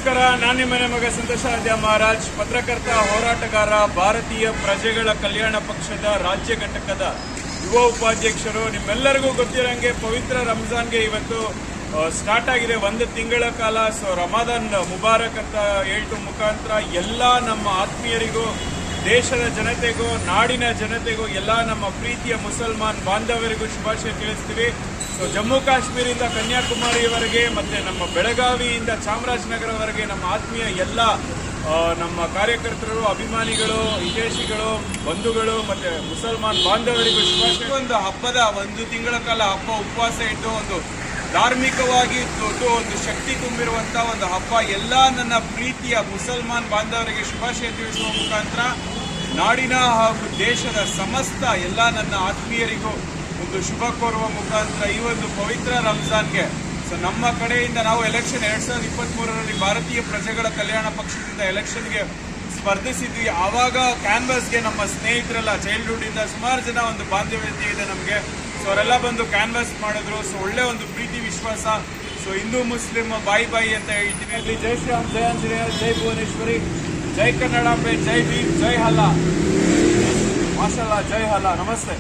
ನಮಸ್ಕಾರ. ನಾನು ನಿಮ್ಮ ಮನೆ ಮಗ ಸಂತೋಷ ಆದ್ಯ ಮಹಾರಾಜ್, ಪತ್ರಕರ್ತ, ಹೋರಾಟಗಾರ, ಭಾರತೀಯ ಪ್ರಜೆಗಳ ಕಲ್ಯಾಣ ಪಕ್ಷದ ರಾಜ್ಯ ಘಟಕದ ಯುವ ಉಪಾಧ್ಯಕ್ಷರು. ನಿಮ್ಮೆಲ್ಲರಿಗೂ ಗೊತ್ತಿರೋಂಗೆ ಪವಿತ್ರ ರಂಜಾನ್ಗೆ ಇವತ್ತು ಸ್ಟಾರ್ಟ್ ಆಗಿದೆ. ಒಂದು ತಿಂಗಳ ಕಾಲ. ಸೊ ರಮಾದಾನ್ ಮುಬಾರಕ್ ಅಂತ ಹೇಳ್ತು ಮುಖಾಂತರ ಎಲ್ಲ ನಮ್ಮ ಆತ್ಮೀಯರಿಗೂ, ದೇಶದ ಜನತೆಗೂ, ನಾಡಿನ ಜನತೆಗೂ, ಎಲ್ಲ ನಮ್ಮ ಪ್ರೀತಿಯ ಮುಸಲ್ಮಾನ್ ಬಾಂಧವರಿಗೂ ಶುಭಾಶಯ ತಿಳಿಸ್ತೀವಿ. ಸೊ ಜಮ್ಮು ಕಾಶ್ಮೀರದಿಂದ ಕನ್ಯಾಕುಮಾರಿಯವರೆಗೆ ಮತ್ತೆ ನಮ್ಮ ಬೆಳಗಾವಿಯಿಂದ ಚಾಮರಾಜನಗರವರೆಗೆ ನಮ್ಮ ಆತ್ಮೀಯ ಎಲ್ಲ ನಮ್ಮ ಕಾರ್ಯಕರ್ತರು, ಅಭಿಮಾನಿಗಳು, ಹಿತೈಷಿಗಳು, ಬಂಧುಗಳು ಮತ್ತೆ ಮುಸಲ್ಮಾನ್ ಬಾಂಧವರಿಗೂ ಶುಭಾಶಯ. ಒಂದು ಹಬ್ಬದ ಒಂದು ತಿಂಗಳ ಕಾಲ ಹಬ್ಬ ಉಪವಾಸ ಇಟ್ಟು ಒಂದು ಧಾರ್ಮಿಕವಾಗಿ ಒಂದು ಶಕ್ತಿ ತುಂಬಿರುವಂತ ಒಂದು ಹಬ್ಬ. ಎಲ್ಲ ನನ್ನ ಪ್ರೀತಿಯ ಮುಸಲ್ಮಾನ್ ಬಾಂಧವರಿಗೆ ಶುಭಾಶಯ ತಿಳಿಸುವ ಮುಖಾಂತರ ನಾಡಿನ ಹಾಗೂ ದೇಶದ ಸಮಸ್ತ ಎಲ್ಲ ನನ್ನ ಆತ್ಮೀಯರಿಗೂ ಒಂದು ಶುಭ ಕೋರುವ ಮುಖಾಂತರ ಈ ಒಂದು ಪವಿತ್ರ ರಂಜಾನ್ಗೆ ಸೊ ನಮ್ಮ ಕಡೆಯಿಂದ ನಾವು ಎಲೆಕ್ಷನ್ 2023ರಲ್ಲಿ ಭಾರತೀಯ ಪ್ರಜೆಗಳ ಕಲ್ಯಾಣ ಪಕ್ಷದಿಂದ ಎಲೆಕ್ಷನ್ಗೆ ಸ್ಪರ್ಧಿಸಿದ್ವಿ. ಆವಾಗ ಕ್ಯಾನ್ವಾಸ್ಗೆ ನಮ್ಮ ಸ್ನೇಹಿತರೆಲ್ಲ ಚೈಲ್ಡ್ಹುಡ್ ಇಂದ ಸುಮಾರು ಜನ ಒಂದು ಬಾಂಧವ್ಯತೆ ಇದೆ ನಮಗೆ. ಸೊ ಅವರೆಲ್ಲ ಬಂದು ಕ್ಯಾನ್ವಾಸ್ ಮಾಡಿದ್ರು. ಸೊ ಒಳ್ಳೆ ಒಂದು ಪ್ರೀತಿ ವಿಶ್ವಾಸ. ಸೊ ಹಿಂದೂ ಮುಸ್ಲಿಂ ಬಾಯಿ ಅಂತ ಹೇಳ್ತೀನಿ. ಅಲ್ಲಿ ಜೈ ಶ್ರೀರಾಮ್, ಜೈ ಆಂಜನೇಯ, ಜೈ ಭುವನೇಶ್ವರಿ, ಜೈ ಕನ್ನಡಾಂಬೆ, ಜೈ ಭೀಮ್, ಜೈ ಹಲ್ಲ, ಮಾಷಲ್ಲಾ, ಜೈ ಹಲ್ಲ. ನಮಸ್ತೆ.